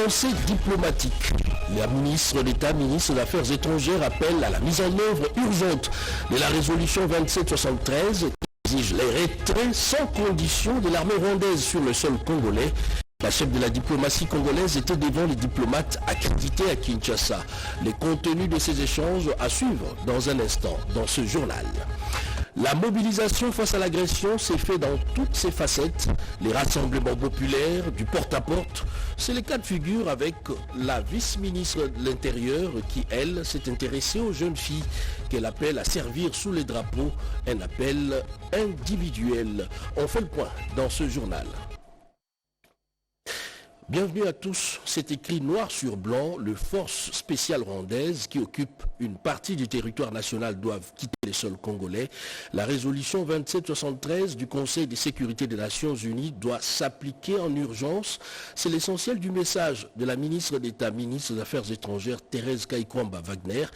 Conseil diplomatique. Les ministres d'État, ministres des Affaires étrangères appellent à la mise en œuvre urgente de la résolution 2773 qui exige les retraits sans condition de l'armée rwandaise sur le sol congolais. La chef de la diplomatie congolaise était devant les diplomates accrédités à Kinshasa. Les contenus de ces échanges à suivre dans un instant dans ce journal. La mobilisation face à l'agression s'est faite dans toutes ses facettes. Les rassemblements populaires, du porte-à-porte, c'est le cas de figure avec la vice-ministre de l'Intérieur qui, elle, s'est intéressée aux jeunes filles qu'elle appelle à servir sous les drapeaux. Un appel individuel. On fait le point dans ce journal. Bienvenue à tous, c'est écrit noir sur blanc, les forces spéciales rwandaises qui occupent une partie du territoire national doivent quitter les sols congolais. La résolution 2773 du Conseil de sécurité des Nations Unies doit s'appliquer en urgence. C'est l'essentiel du message de la ministre d'État, ministre des Affaires étrangères, Thérèse Kaikwamba Wagner,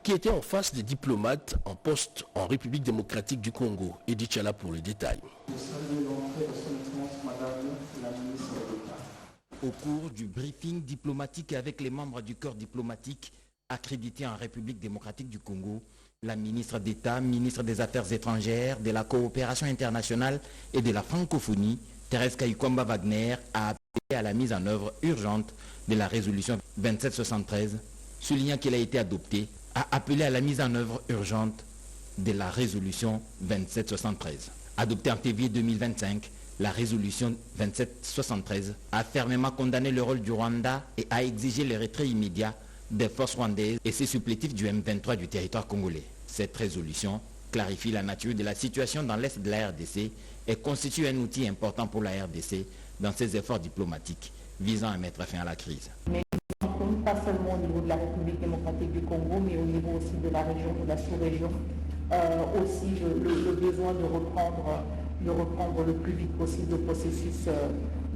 qui était en face des diplomates en poste en République démocratique du Congo. Edith Chala pour les détails. Au cours du briefing diplomatique avec les membres du corps diplomatique accrédité en République démocratique du Congo, la ministre d'État, ministre des Affaires étrangères, de la coopération internationale et de la francophonie, Thérèse Kaikwamba Wagner, a appelé à la mise en œuvre urgente de la résolution 2773, soulignant qu'elle a été adoptée, a appelé à la mise en œuvre urgente de la résolution 2773. Adoptée en février 2025, la résolution 2773 a fermement condamné le rôle du Rwanda et a exigé le retrait immédiat des forces rwandaises et ses supplétifs du M23 du territoire congolais. Cette résolution clarifie la nature de la situation dans l'est de la RDC et constitue un outil important pour la RDC dans ses efforts diplomatiques visant à mettre fin à la crise. Mais pas seulement au niveau de la République démocratique du Congo, mais au niveau aussi de la région, de la sous-région, aussi le besoin de reprendre le plus vite possible le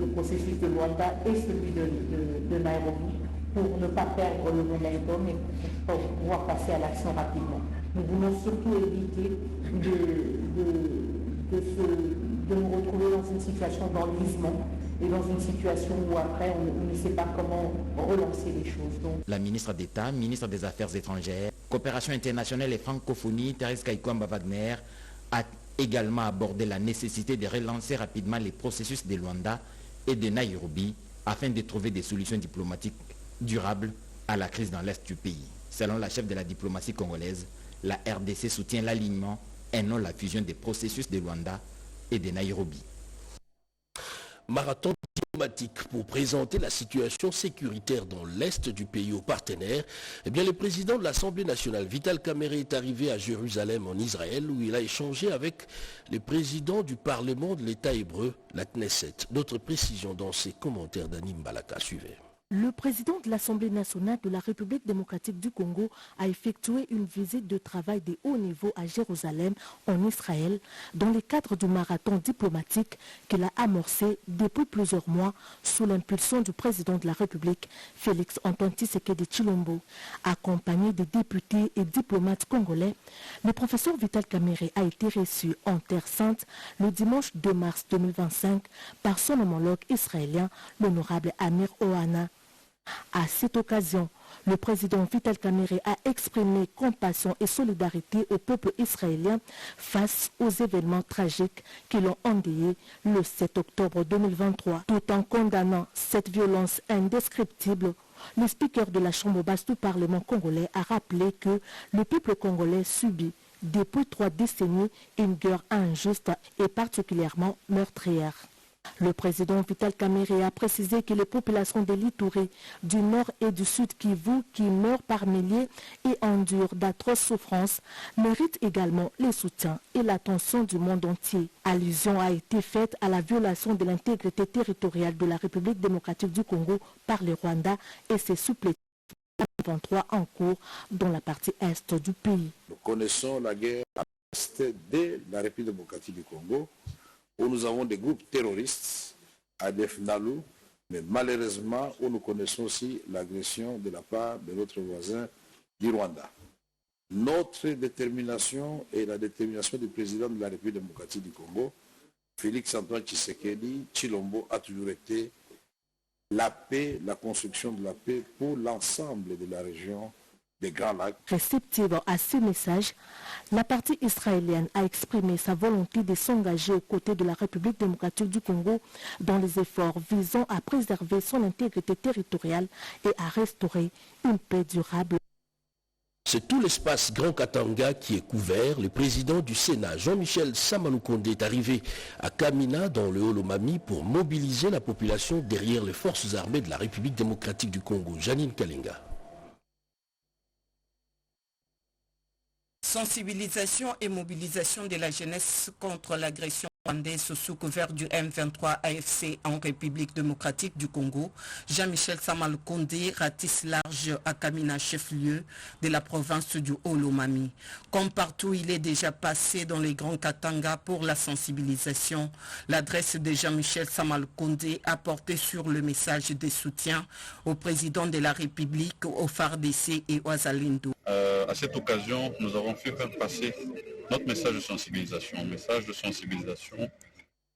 processus de Luanda et celui de Nairobi pour ne pas perdre le momentum et pour pouvoir passer à l'action rapidement. Nous voulons surtout éviter de nous retrouver dans une situation d'enlisement et dans une situation où après on ne sait pas comment relancer les choses. Donc, la ministre d'État, ministre des Affaires étrangères, coopération internationale et francophonie, Thérèse Kaikwamba Wagner, a également abordé la nécessité de relancer rapidement les processus de Luanda et de Nairobi afin de trouver des solutions diplomatiques durables à la crise dans l'est du pays. Selon la chef de la diplomatie congolaise, la RDC soutient l'alignement et non la fusion des processus de Luanda et de Nairobi. Marathon diplomatique pour présenter la situation sécuritaire dans l'est du pays aux partenaires. Eh bien, le président de l'Assemblée nationale, Vital Kamerhe, est arrivé à Jérusalem en Israël où il a échangé avec les présidents du Parlement de l'État hébreu, la Knesset. D'autres précisions dans ces commentaires d'Anim Balaka. Suivez. Le président de l'Assemblée nationale de la République démocratique du Congo a effectué une visite de travail de haut niveau à Jérusalem, en Israël, dans le cadre du marathon diplomatique qu'il a amorcé depuis plusieurs mois sous l'impulsion du président de la République, Félix Antoine Tshisekedi Tshilombo. Accompagné des députés et diplomates congolais, le professeur Vital Kamerhe a été reçu en Terre Sainte le dimanche 2 mars 2025 par son homologue israélien, l'honorable Amir Ohana. À cette occasion, le président Vital Kamerhe a exprimé compassion et solidarité au peuple israélien face aux événements tragiques qui l'ont endeuillé le 7 octobre 2023. Tout en condamnant cette violence indescriptible, le speaker de la Chambre basse du Parlement congolais a rappelé que le peuple congolais subit depuis 3 décennies une guerre injuste et particulièrement meurtrière. Le président Vital Kamerhe a précisé que les populations de l'Ituri, du nord et du sud Kivu, qui meurent par milliers et endurent d'atroces souffrances, méritent également les soutiens et l'attention du monde entier. Allusion a été faite à la violation de l'intégrité territoriale de la République démocratique du Congo par le Rwanda et ses supplétifs 23 en cours dans la partie est du pays. Nous connaissons la guerre à l'est de la République démocratique du Congo, où nous avons des groupes terroristes, ADF Nalu, mais malheureusement où nous connaissons aussi l'agression de la part de notre voisin du Rwanda. Notre détermination et la détermination du président de la République démocratique du Congo, Félix Antoine Tshisekedi Tshilombo, a toujours été la paix, la construction de la paix pour l'ensemble de la région des Grands Lacs. Réceptive à ces messages, la partie israélienne a exprimé sa volonté de s'engager aux côtés de la République démocratique du Congo dans les efforts visant à préserver son intégrité territoriale et à restaurer une paix durable. C'est tout l'espace Grand Katanga qui est couvert. Le président du Sénat, Jean-Michel Samalukonde, est arrivé à Kamina, dans le Haut-Lomami, pour mobiliser la population derrière les forces armées de la République démocratique du Congo. Janine Kalinga. Sensibilisation et mobilisation de la jeunesse contre l'agression rwandaise sous couvert du M23 AFC en République démocratique du Congo. Jean-Michel Samalukonde ratisse large à Kamina, chef-lieu de la province du Haut-Lomami. Comme partout, il est déjà passé dans les Grands Katanga pour la sensibilisation. L'adresse de Jean-Michel Samalukonde a porté sur le message de soutien au président de la République, au FARDC et aux Azalindo. À cette occasion, nous avons fait faire passer notre message de sensibilisation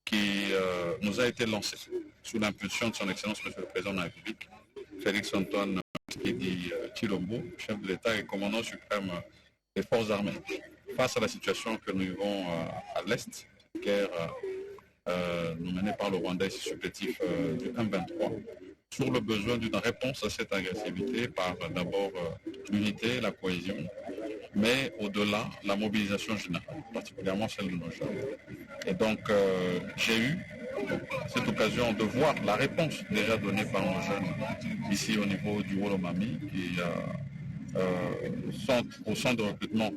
qui nous a été lancé sous l'impulsion de son Excellence Monsieur le Président de la République, Félix Antoine Tshisekedi Tshilombo, chef de l'État et commandant suprême des forces armées. Face à la situation que nous vivons à l'Est, guerre menée par le Rwanda et ses supplétifs du M23, sur le besoin d'une réponse à cette agressivité par d'abord l'unité, la cohésion, mais au-delà, la mobilisation générale, particulièrement celle de nos jeunes. Et donc, j'ai eu cette occasion de voir la réponse déjà donnée par nos jeunes ici au niveau du Haut-Lomami, qui sont au centre de recrutement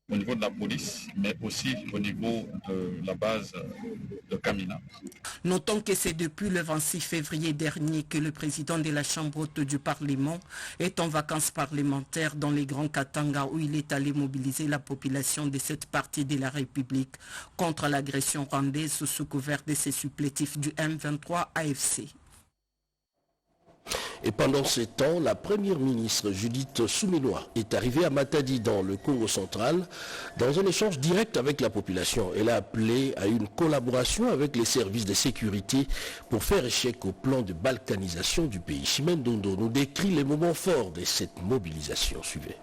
au niveau de la police, mais aussi au niveau de la base de Kamina. Notons que c'est depuis le 26 février dernier que le président de la Chambre haute du Parlement est en vacances parlementaires dans les Grands Katanga, où il est allé mobiliser la population de cette partie de la République contre l'agression rwandaise sous couvert de ses supplétifs du M23 AFC. Et pendant ces temps, la première ministre Judith Suminwa est arrivée à Matadi dans le Congo central dans un échange direct avec la population. Elle a appelé à une collaboration avec les services de sécurité pour faire échec au plan de balkanisation du pays. Chimène Dondo nous décrit les moments forts de cette mobilisation. Suivez.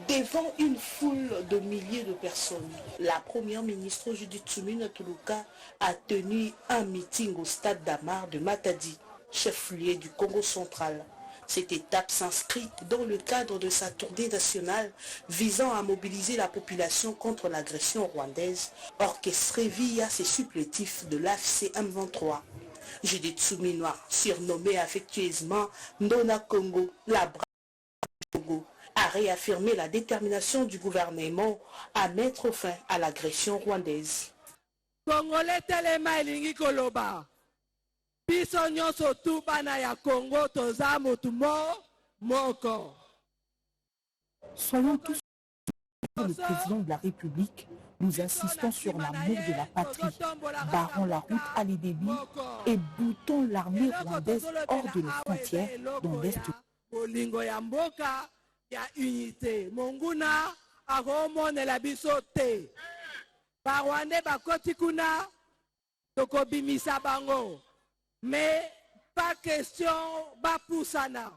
Devant une foule de milliers de personnes, la première ministre Judith Suminwa a tenu un meeting au stade d'Amar de Matadi, chef-lieu du Congo central. Cette étape s'inscrit dans le cadre de sa tournée nationale visant à mobiliser la population contre l'agression rwandaise, orchestrée via ses supplétifs de l'AFC M23. Judith Suminwa, surnommée affectueusement Ndona Congo, la brave Congo, a réaffirmé la détermination du gouvernement à mettre fin à l'agression rwandaise. Congolais telema elingi koloba. Biso nyonso tu bana ya Congo toza motu moko. Soyons tous le président de la République. Nous insistons sur l'amour de la patrie, barrons la route à l'Idébi et boutons l'armée rwandaise hors de nos frontières dans l'Est. Ya unité monguna akomonela biso te barwande bakoti kuna tokobimisa bango mais pas question bapusana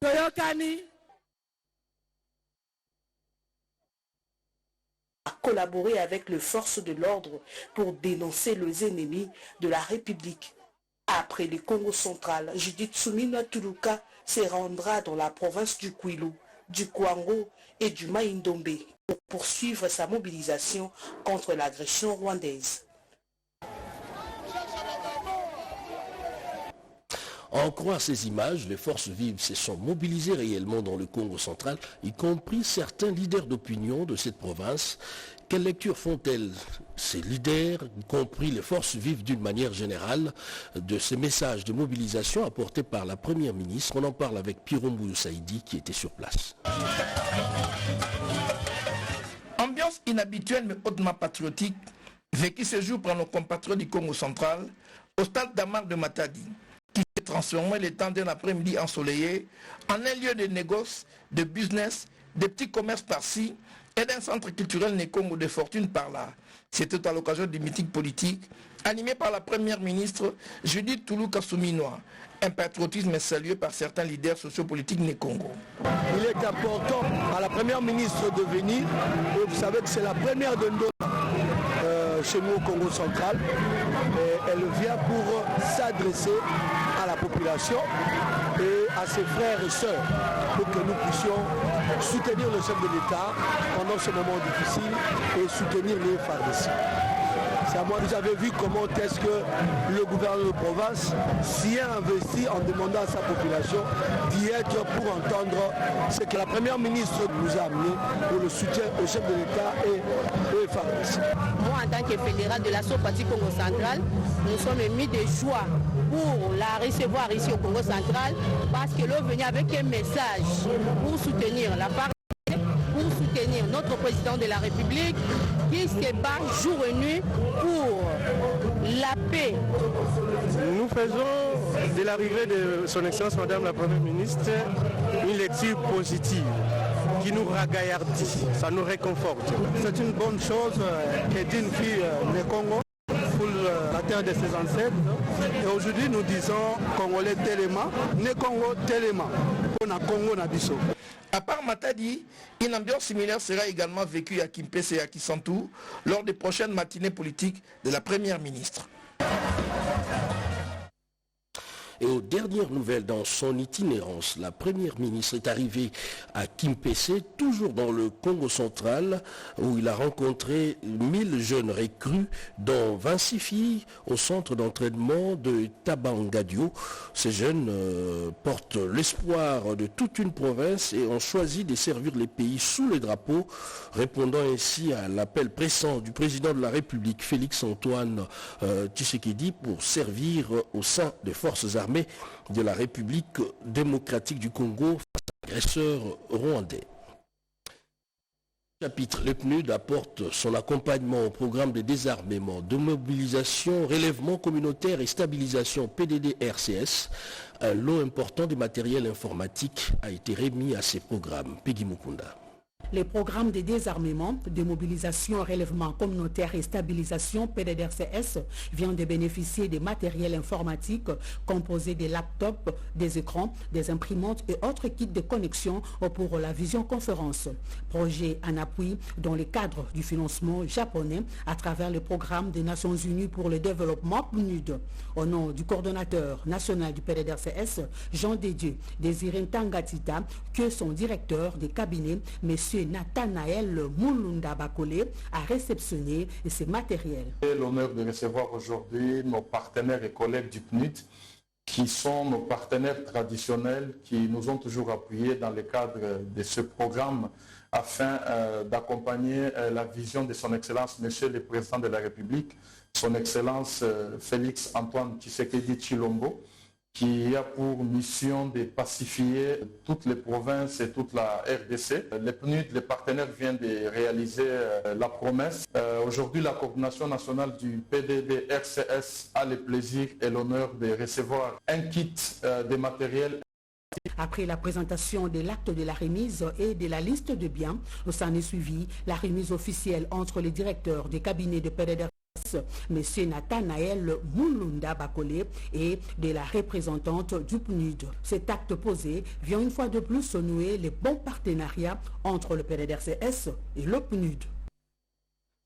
toyokani. A collaboré avec les forces de l'ordre pour dénoncer les ennemis de la République. Après le Congo central, Judith Suminwa se rendra dans la province du Kwilu, du Kwango et du Maïndombe pour poursuivre sa mobilisation contre l'agression rwandaise. En croire ces images, les forces vives se sont mobilisées réellement dans le Congo central, y compris certains leaders d'opinion de cette province. Quelle lecture font-elles, ces leaders, y compris les forces vives d'une manière générale, de ces messages de mobilisation apportés par la Première ministre? On en parle avec Pirombouyou Saïdi qui était sur place. Ambiance inhabituelle mais hautement patriotique, vécue ce jour par nos compatriotes du Congo central, au stade d'Amar de Matadi, qui s'est transformé le temps d'un après-midi ensoleillé en un lieu de négoce, de business, de petits commerces par-ci, et d'un centre culturel né Congo de fortune par là. C'était à l'occasion du meeting politique animé par la première ministre Judith Touloukassouminois. Un patriotisme salué par certains leaders sociopolitiques né Congo. Il est important à la première ministre de venir. Et vous savez que c'est la première de nous chez nous au Congo central. Et elle vient pour s'adresser à la population et à ses frères et sœurs pour que nous puissions soutenir le chef de l'État pendant ce moment difficile et soutenir les FARDC. C'est à moi, vous avez vu comment est-ce que le gouvernement de province s'y est investi en demandant à sa population d'y être pour entendre ce que la première ministre nous a amené pour le soutien au chef de l'État et aux FARDC. Moi, en tant que fédéral de l'Assaut Parti Congo Central, nous sommes mis de joie pour la recevoir ici au Congo Central parce qu'elle est venue avec un message pour soutenir la part, pour soutenir notre président de la République qui se bat jour et nuit pour la paix. Nous faisons de l'arrivée de son Excellence Madame la Première ministre une lecture positive qui nous ragaillardit, ça nous réconforte. C'est une bonne chose qu'est une fille du Congo pour la terre de ses ancêtres. Et aujourd'hui nous disons Congolais Téléma, né Congo Téléma, pour na Congo na biso. À part Matadi, une ambiance similaire sera également vécue à Kimpese et à Kisantou lors des prochaines matinées politiques de la Première ministre. Et aux dernières nouvelles dans son itinérance, la première ministre est arrivée à Kimpese, toujours dans le Congo central, où il a rencontré 1000 jeunes recrues, dont 26 filles au centre d'entraînement de Tabangadio. Ces jeunes portent l'espoir de toute une province et ont choisi de servir les pays sous les drapeaux, répondant ainsi à l'appel pressant du président de la République, Félix-Antoine Tshisekedi, pour servir au sein des forces armées de la République démocratique du Congo face à l'agresseur rwandais. Chapitre, le PNUD apporte son accompagnement au programme de désarmement, de mobilisation, relèvement communautaire et stabilisation PDD-RCS. Un lot important de matériel informatique a été remis à ces programmes. Peggy Mukunda. Les programmes de désarmement, de mobilisation, relèvement communautaire et stabilisation PDDRCS viennent de bénéficier des matériels informatiques composés des laptops, des écrans, des imprimantes et autres kits de connexion pour la visioconférence. Projet en appui dans le cadre du financement japonais à travers le programme des Nations Unies pour le développement PNUD. Au nom du coordonnateur national du PDDRCS, Jean Dédieu, Désiré Tangatita, que son directeur de cabinet, M. Nathanaël Mulunda Bakole, a réceptionné ces matériels. J'ai l'honneur de recevoir aujourd'hui nos partenaires et collègues du PNUD, qui sont nos partenaires traditionnels, qui nous ont toujours appuyés dans le cadre de ce programme afin d'accompagner la vision de son Excellence, Monsieur le Président de la République, son Excellence Félix-Antoine Tshisekedi Tshilombo, qui a pour mission de pacifier toutes les provinces et toute la RDC. Les PNUD, les partenaires, viennent de réaliser la promesse. Aujourd'hui, la coordination nationale du PDD-RCS a le plaisir et l'honneur de recevoir un kit de matériel. Après la présentation de l'acte de la remise et de la liste de biens, s'en est suivi la remise officielle entre les directeurs des cabinets de PDD, M. Nathanaël Mulunda Bakole et de la représentante du PNUD. Cet acte posé vient une fois de plus nouer les bons partenariats entre le PDDRCS et le PNUD.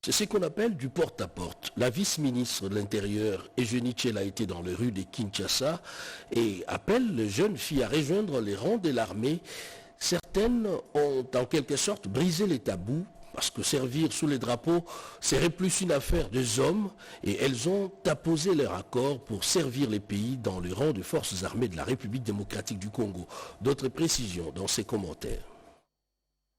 C'est ce qu'on appelle du porte-à-porte. La vice-ministre de l'Intérieur, Eugénie Tchel, a été dans les rues de Kinshasa et appelle les jeunes filles à rejoindre les rangs de l'armée. Certaines ont en quelque sorte brisé les tabous, parce que servir sous les drapeaux serait plus une affaire des hommes, et elles ont apposé leur accord pour servir les pays dans le rang des forces armées de la République démocratique du Congo. D'autres précisions dans ces commentaires.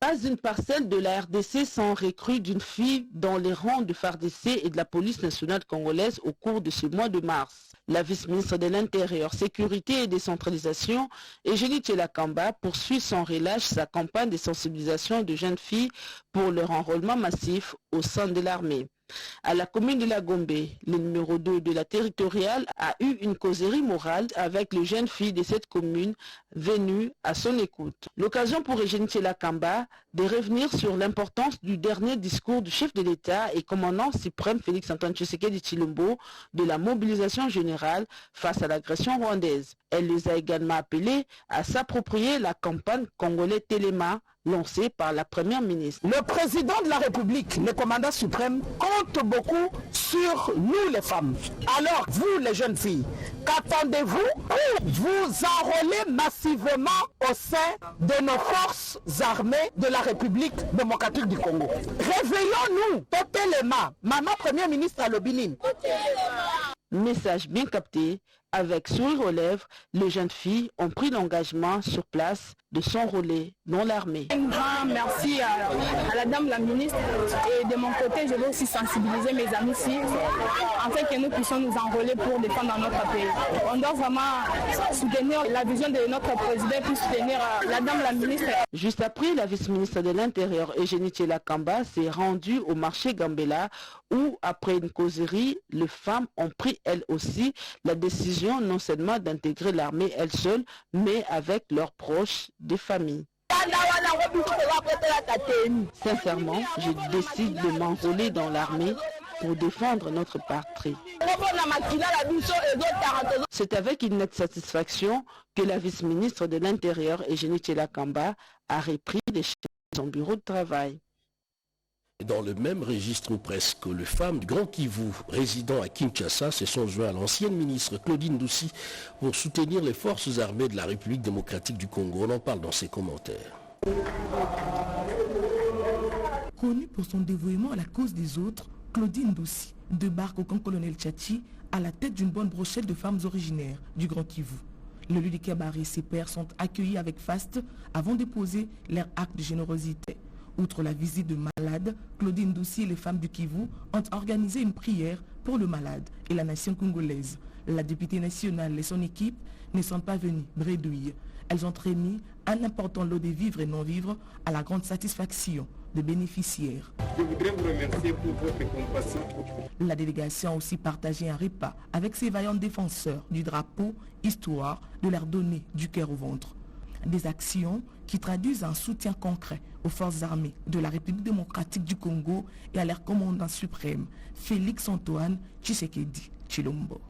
Pas une parcelle de la RDC sans recrue d'une fille dans les rangs de FARDC et de la police nationale congolaise au cours de ce mois de mars. La vice-ministre de l'Intérieur, Sécurité et Décentralisation, Eugénie Tchela-Kamba, poursuit sans relâche sa campagne de sensibilisation de jeunes filles pour leur enrôlement massif au sein de l'armée. À la commune de la Gombe, le numéro 2 de la territoriale a eu une causerie morale avec les jeunes filles de cette commune venues à son écoute. L'occasion pour Eugénie Kamba de revenir sur l'importance du dernier discours du chef de l'État et commandant suprême Félix-Antoine Tshisekedi Tshilombo de la mobilisation générale face à l'agression rwandaise. Elle les a également appelés à s'approprier la campagne congolais Téléma lancée par la première ministre. Le président de la République, le commandant suprême, compte beaucoup sur nous les femmes. Alors, vous les jeunes filles, qu'attendez-vous pour vous enrôler massivement au sein de nos forces armées de la République démocratique du Congo? Réveillons-nous, totalement. Maman première ministre à l'Obinim. Message bien capté. Avec sourire aux lèvres, les jeunes filles ont pris l'engagement sur place de s'enrôler dans l'armée. Un grand merci à la dame la ministre et de mon côté, je veux aussi sensibiliser mes amis ici afin que nous puissions nous enrôler pour défendre notre pays. On doit vraiment soutenir la vision de notre président puis soutenir la dame la ministre. Juste après, la vice-ministre de l'Intérieur, Eugénie Kamba, s'est rendue au marché Gambela où, après une causerie, les femmes ont pris elles aussi la décision non seulement d'intégrer l'armée elles seules, mais avec leurs proches des familles. Sincèrement, je décide de m'enrôler dans l'armée pour défendre notre patrie. C'est avec une nette satisfaction que la vice-ministre de l'Intérieur, Eugénie Kamba, a repris les chefs de son bureau de travail. Dans le même registre ou presque, les femmes du Grand Kivu résidant à Kinshasa se sont joints à l'ancienne ministre Claudine Doucy pour soutenir les forces armées de la République démocratique du Congo. On en parle dans ses commentaires. Connue pour son dévouement à la cause des autres, Claudine Doucy débarque au camp colonel Tchachi à la tête d'une bonne brochette de femmes originaires du Grand Kivu. Le lieu du cabaret et ses pairs sont accueillis avec faste avant de poser leur acte de générosité. Outre la visite de malades, Claudine Doucy et les femmes du Kivu ont organisé une prière pour le malade et la nation congolaise. La députée nationale et son équipe ne sont pas venues bredouilles. Elles ont remis un important lot de vivres et non-vivres à la grande satisfaction des bénéficiaires. Je voudrais vous remercier pour votre compassion. La délégation a aussi partagé un repas avec ces vaillants défenseurs du drapeau, histoire de leur donner du cœur au ventre. Des actions qui traduisent un soutien concret aux forces armées de la République démocratique du Congo et à leur commandant suprême, Félix-Antoine Tshisekedi Tshilombo.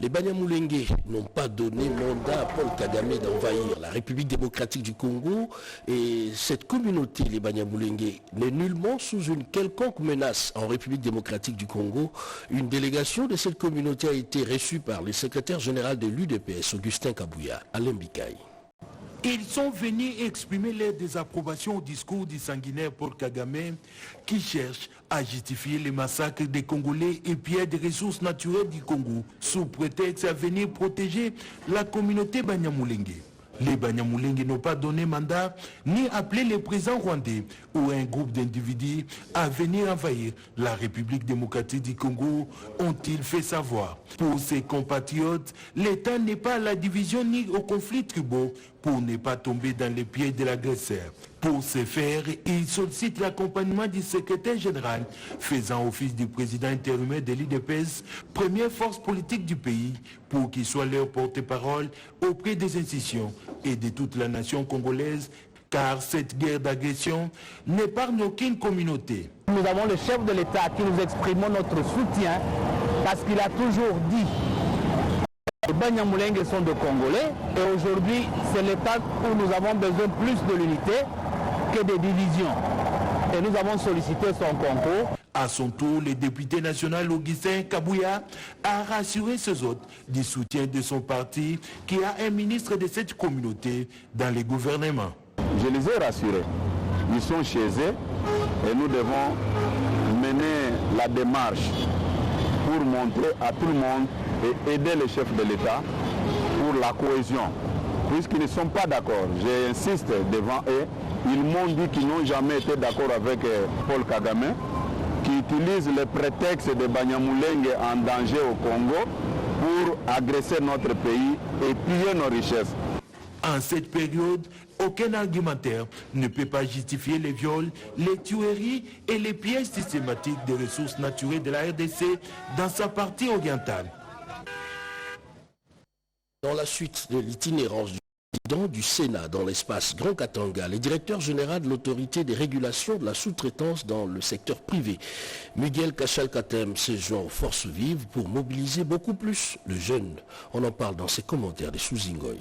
Les Banyamulenge n'ont pas donné mandat à Paul Kagame d'envahir la République démocratique du Congo et cette communauté, les Banyamulenge, n'est nullement sous une quelconque menace en République démocratique du Congo. Une délégation de cette communauté a été reçue par le secrétaire général de l'UDPS, Augustin Kabouya, à Lembikaï. Ils sont venus exprimer leur désapprobation au discours du sanguinaire Paul Kagame qui cherche à justifier les massacres des Congolais et piller des ressources naturelles du Congo sous prétexte à venir protéger la communauté Banyamulenge. Les Banyamulenge n'ont pas donné mandat ni appelé les présidents rwandais ou un groupe d'individus à venir envahir la République démocratique du Congo, ont-ils fait savoir. Pour ses compatriotes, l'État n'est pas à la division ni au conflit tribaux pour ne pas tomber dans les pieds de l'agresseur. Pour ce faire, il sollicite l'accompagnement du secrétaire général, faisant office du président intérimaire de l'UDPS, première force politique du pays, pour qu'il soit leur porte-parole auprès des institutions et de toute la nation congolaise, car cette guerre d'agression n'épargne aucune communauté. Nous avons le chef de l'État à qui nous exprimons notre soutien, parce qu'il a toujours dit les Banyamulenge sont de Congolais, et aujourd'hui c'est l'État où nous avons besoin plus de l'unité que des divisions. Et nous avons sollicité son concours. À son tour, le député national Augustin Kabouya a rassuré ses hôtes du soutien de son parti qui a un ministre de cette communauté dans le gouvernement. Je les ai rassurés. Ils sont chez eux et nous devons mener la démarche pour montrer à tout le monde et aider les chefs de l'État pour la cohésion. Puisqu'ils ne sont pas d'accord, j'insiste devant eux, ils m'ont dit qu'ils n'ont jamais été d'accord avec Paul Kagame, qui utilise le prétexte de Banyamulenge en danger au Congo pour agresser notre pays et piller nos richesses. En cette période, aucun argumentaire ne peut pas justifier les viols, les tueries et les pièges systématiques des ressources naturelles de la RDC dans sa partie orientale. Dans la suite de l'itinérance du président du Sénat dans l'espace Grand Katanga, le directeur général de l'autorité des régulations de la sous-traitance dans le secteur privé, Miguel Kachal-Katem, s'est joint aux forces vives pour mobiliser beaucoup plus le jeune. On en parle dans ses commentaires des Sous-Ingoy.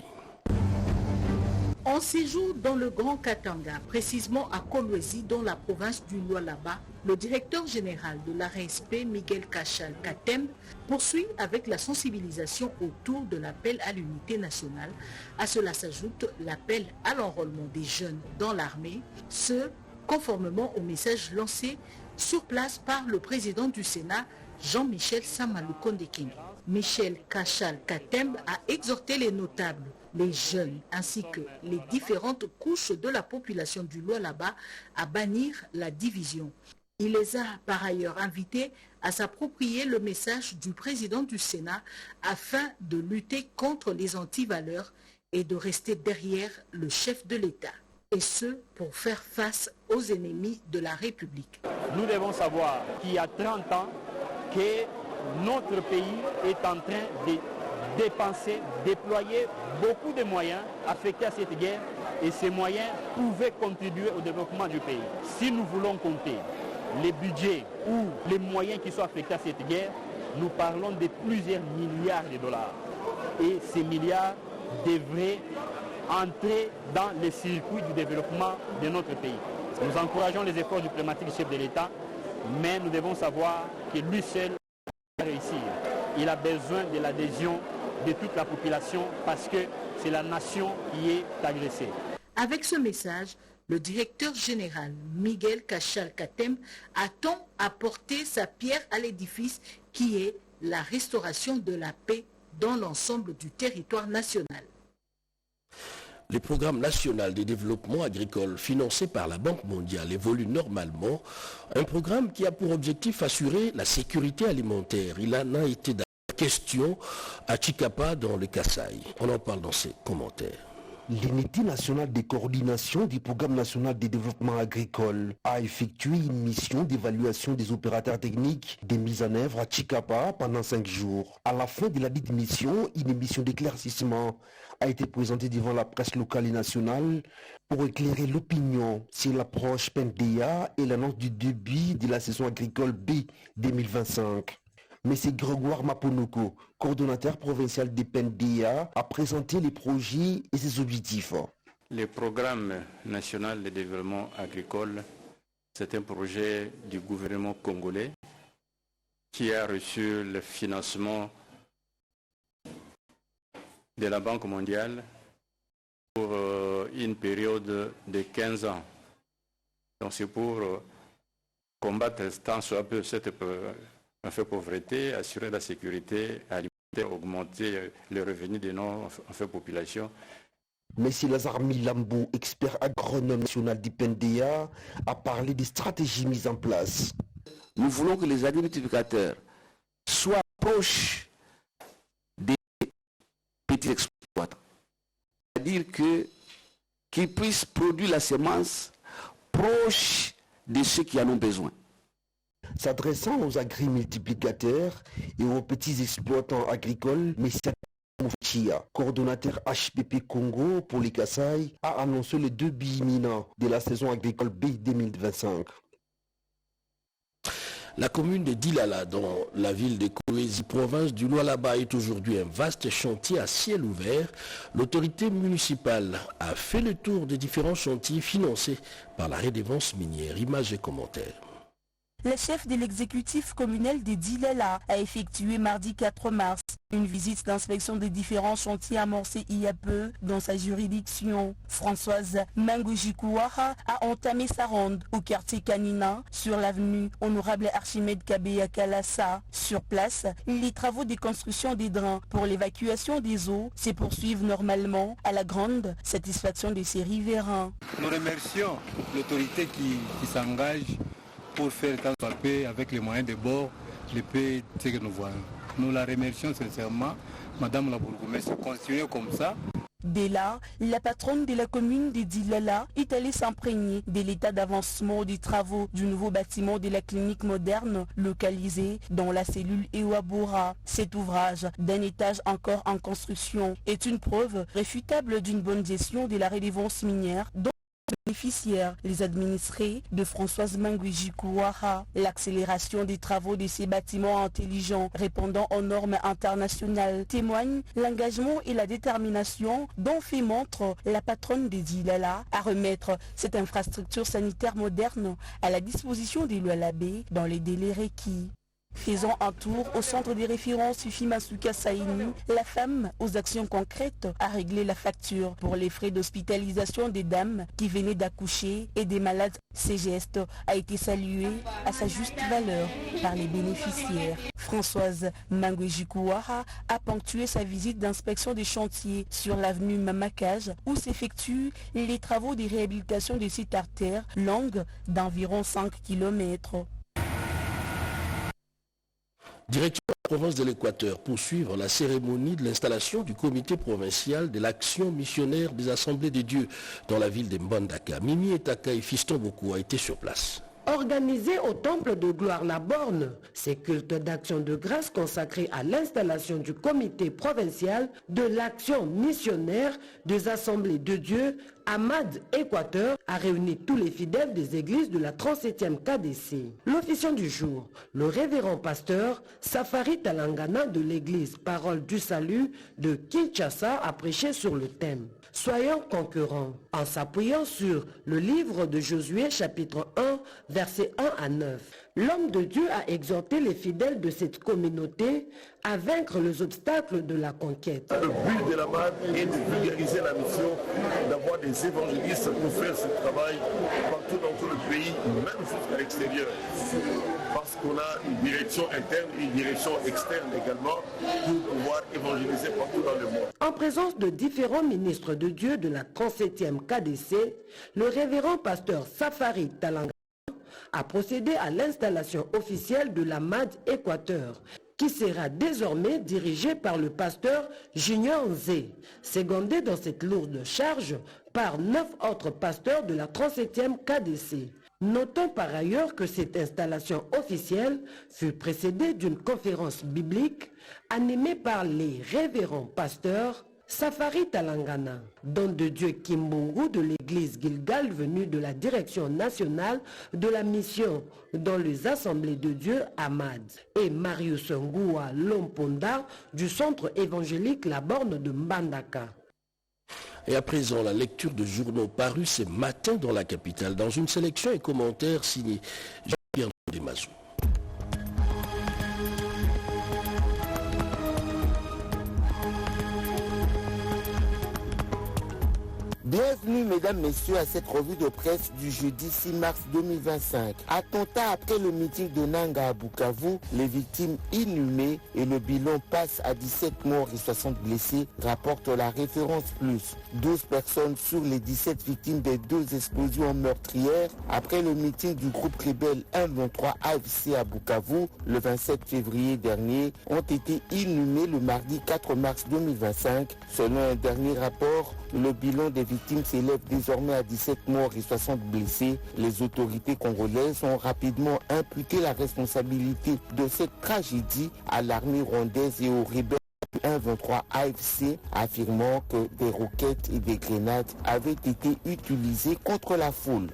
En séjour dans le Grand Katanga, précisément à Kolwezi, dans la province du Lualaba, le directeur général de l'ARSP, Miguel Kachal-Katem, poursuit avec la sensibilisation autour de l'appel à l'unité nationale. À cela s'ajoute l'appel à l'enrôlement des jeunes dans l'armée, ce conformément au message lancé sur place par le président du Sénat, Jean-Michel Samaloukonde-Kenge. Michel Kachal-Katem a exhorté les notables, les jeunes ainsi que les différentes couches de la population du Lualaba à bannir la division. Il les a par ailleurs invités à s'approprier le message du président du Sénat afin de lutter contre les antivaleurs et de rester derrière le chef de l'État. Et ce, pour faire face aux ennemis de la République. Nous devons savoir qu'il y a 30 ans que notre pays est en train de dépenser, déployer beaucoup de moyens affectés à cette guerre et ces moyens pouvaient contribuer au développement du pays. Si nous voulons compter les budgets ou les moyens qui sont affectés à cette guerre, nous parlons de plusieurs milliards de dollars. Et ces milliards devraient entrer dans les circuits du développement de notre pays. Nous encourageons les efforts diplomatiques du chef de l'État, mais nous devons savoir que lui seul va réussir. Il a besoin de l'adhésion de toute la population parce que c'est la nation qui est agressée. Avec ce message, le directeur général Miguel Kachal-Katem attend apporter sa pierre à l'édifice qui est la restauration de la paix dans l'ensemble du territoire national. Le programme national de développement agricole financé par la Banque mondiale évolue normalement. Un programme qui a pour objectif assurer la sécurité alimentaire. Il en a été question à Chikapa dans le Kasaï. On en parle dans ses commentaires. L'unité nationale de coordination du programme national de développement agricole a effectué une mission d'évaluation des opérateurs techniques de mise en œuvre à Chikapa pendant 5 jours. À la fin de la dite mission, une mission d'éclaircissement a été présentée devant la presse locale et nationale pour éclairer l'opinion sur l'approche PNDA et l'annonce du début de la saison agricole B 2025. M. Grégoire Maponoko, coordonnateur provincial des PNDA, a présenté les projets et ses objectifs. Le programme national de développement agricole, c'est un projet du gouvernement congolais qui a reçu le financement de la Banque mondiale pour une période de 15 ans. Donc c'est pour combattre tant soit peu cette pauvreté, assurer la sécurité alimentaire, augmenter les revenus de nos populations. Monsieur Lazare Milambo, expert agronome national du PNDA, a parlé des stratégies mises en place. Nous voulons que les agrimultiplicateurs soient proches des petits exploitants. C'est-à-dire qu'ils puissent produire la semence proche de ceux qui en ont besoin. S'adressant aux agrimultiplicateurs et aux petits exploitants agricoles, M. Moufchia, coordonnateur HPP Congo pour les Kasaï, a annoncé les débuts imminents de la saison agricole B 2025. La commune de Dilala, dans la ville de Kolwezi, province du Lualaba, est aujourd'hui un vaste chantier à ciel ouvert. L'autorité municipale a fait le tour des différents chantiers financés par la redevance minière. Images et commentaires. Le chef de l'exécutif communal de Dilala a effectué mardi 4 mars une visite d'inspection des différents chantiers amorcés il y a peu dans sa juridiction. Françoise Mangojikouara a entamé sa ronde au quartier Kanina sur l'avenue Honorable Archimède Kabeya Kalassa. Sur place, les travaux de construction des drains pour l'évacuation des eaux se poursuivent normalement à la grande satisfaction de ses riverains. Nous remercions l'autorité qui s'engage pour faire tant de paix avec les moyens de bord, les paix que nous voyons. Nous la remercions sincèrement, Madame la bourgmestre, continuez comme ça. Dès là, la patronne de la commune de Dilala est allée s'imprégner de l'état d'avancement des travaux du nouveau bâtiment de la clinique moderne localisé dans la cellule Ewabora. Cet ouvrage, d'un étage encore en construction, est une preuve réfutable d'une bonne gestion de la redevance minière dont bénéficiaires, les administrés de Françoise Mangouji-Kouara. L'accélération des travaux de ces bâtiments intelligents répondant aux normes internationales témoigne l'engagement et la détermination dont fait montre la patronne des Dilala à remettre cette infrastructure sanitaire moderne à la disposition des Lualabé dans les délais requis. Faisant un tour au centre des références Fimasuka Saini, la femme aux actions concrètes a réglé la facture pour les frais d'hospitalisation des dames qui venaient d'accoucher et des malades. Ces gestes a été salué à sa juste valeur par les bénéficiaires. Françoise Mangouji-Kouara a ponctué sa visite d'inspection des chantiers sur l'avenue Mamakage où s'effectuent les travaux de réhabilitation des sites artères longues d'environ 5 km. Direction de la province de l'Équateur pour suivre la cérémonie de l'installation du comité provincial de l'action missionnaire des Assemblées de Dieu dans la ville de Mbandaka. Mimi Etaka et Fiston Boku a été sur place. Organisé au temple de gloire La Borne, ces cultes d'action de grâce consacrés à l'installation du comité provincial de l'action missionnaire des Assemblées de Dieu, Ahmad Équateur, a réuni tous les fidèles des églises de la 37e KDC. L'officiant du jour, le révérend pasteur Safari Talangana de l'église Parole du Salut de Kinshasa a prêché sur le thème « Soyons concurrents » en s'appuyant sur le livre de Josué chapitre 1 versets 1 à 9. L'homme de Dieu a exhorté les fidèles de cette communauté à vaincre les obstacles de la conquête. Le but de la MAD est de vulgariser la mission, d'avoir des évangélistes pour faire ce travail partout dans tout le pays, même jusqu'à l'extérieur. Parce qu'on a une direction interne et une direction externe également pour pouvoir évangéliser partout dans le monde. En présence de différents ministres de Dieu de la 37e KDC, le révérend pasteur Safari Talanga a procédé à l'installation officielle de la MAD Équateur, qui sera désormais dirigée par le pasteur Junior Nzé, secondé dans cette lourde charge par 9 autres pasteurs de la 37e KDC. Notons par ailleurs que cette installation officielle fut précédée d'une conférence biblique animée par les révérends pasteurs Safari Talangana, don de Dieu Kimbungu de l'église Gilgal venu de la direction nationale de la mission dans les assemblées de Dieu Ahmad, et Marius Ngoua Lomponda du centre évangélique La Borne de Mbandaka. Et à présent, la lecture de journaux parus ce matin dans la capitale, dans une sélection et commentaires signés Jean-Pierre Demazou. Bienvenue mesdames, messieurs à cette revue de presse du jeudi 6 mars 2025. Attentat après le meeting de Nanga à Bukavu, les victimes inhumées et le bilan passe à 17 morts et 60 blessés, rapporte la référence plus. 12 personnes sur les 17 victimes des 2 explosions meurtrières après le meeting du groupe rebelle 123 AFC à Bukavu le 27 février dernier ont été inhumées le mardi 4 mars 2025. Selon un dernier rapport, le bilan des victimes s'élève désormais à 17 morts et 60 blessés. Les autorités congolaises ont rapidement imputé la responsabilité de cette tragédie à l'armée rwandaise et aux rebelles 123 AFC, affirmant que des roquettes et des grenades avaient été utilisées contre la foule.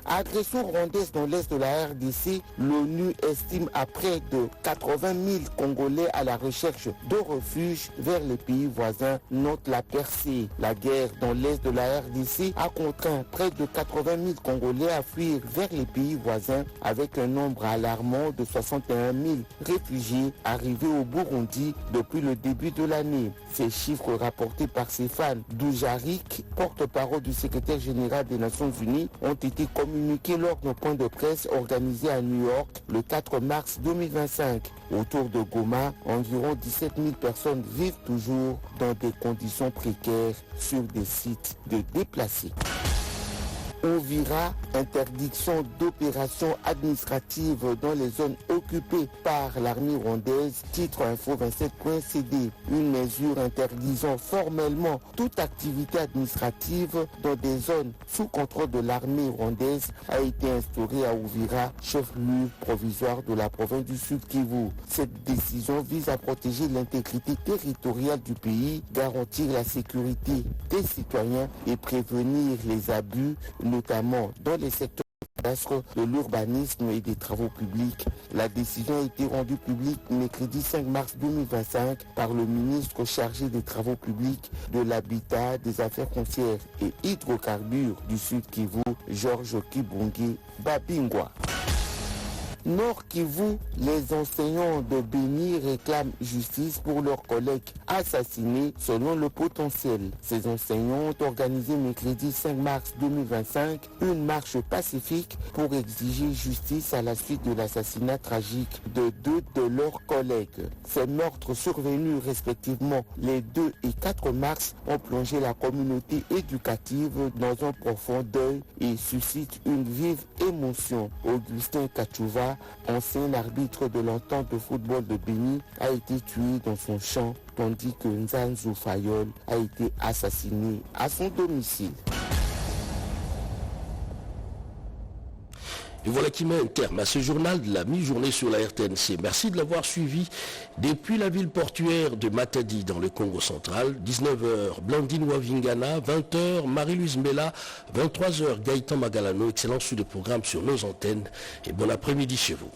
Agression rwandaise dans l'est de la RDC, l'ONU estime à près de 80 000 Congolais à la recherche de refuge vers les pays voisins, note la percée. La guerre dans l'est de la RDC a contraint près de 80 000 Congolais à fuir vers les pays voisins avec un nombre alarmant de 61 000 réfugiés arrivés au Burundi depuis le début de l'année. Ces chiffres rapportés par Stéphane Dujarric, porte-parole du secrétaire général des Nations Unies, ont été communiqués lors d'un point de presse organisé à New York le 4 mars 2025. Autour de Goma, environ 17 000 personnes vivent toujours dans des conditions précaires sur des sites de déplacés. Ouvira, interdiction d'opérations administratives dans les zones occupées par l'armée rwandaise, titre info27.cd. Une mesure interdisant formellement toute activité administrative dans des zones sous contrôle de l'armée rwandaise a été instaurée à Ouvira, chef-lieu provisoire de la province du Sud Kivu. Cette décision vise à protéger l'intégrité territoriale du pays, garantir la sécurité des citoyens et prévenir les abus, notamment dans les secteurs de l'urbanisme et des travaux publics. La décision a été rendue publique mercredi 5 mars 2025 par le ministre chargé des travaux publics, de l'habitat, des affaires foncières et hydrocarbures du Sud Kivu, Georges Kibungi Babingwa. Nord Kivu, les enseignants de Béni réclament justice pour leurs collègues assassinés selon le potentiel. Ces enseignants ont organisé mercredi 5 mars 2025 une marche pacifique pour exiger justice à la suite de l'assassinat tragique de deux de leurs collègues. Ces meurtres survenus respectivement les 2 et 4 mars ont plongé la communauté éducative dans un profond deuil et suscitent une vive émotion. Augustin Kachouva, ancien arbitre de l'entente de football de Béni, a été tué dans son champ, tandis que Nzanzu Fayol a été assassiné à son domicile. Et voilà qui met un terme à ce journal de la mi-journée sur la RTNC. Merci de l'avoir suivi depuis la ville portuaire de Matadi dans le Congo central. 19h, Blandine Wavingana. 20h, Marie-Louise Mela. 23h, Gaëtan Magalano. Excellent suite de programme sur nos antennes. Et bon après-midi chez vous.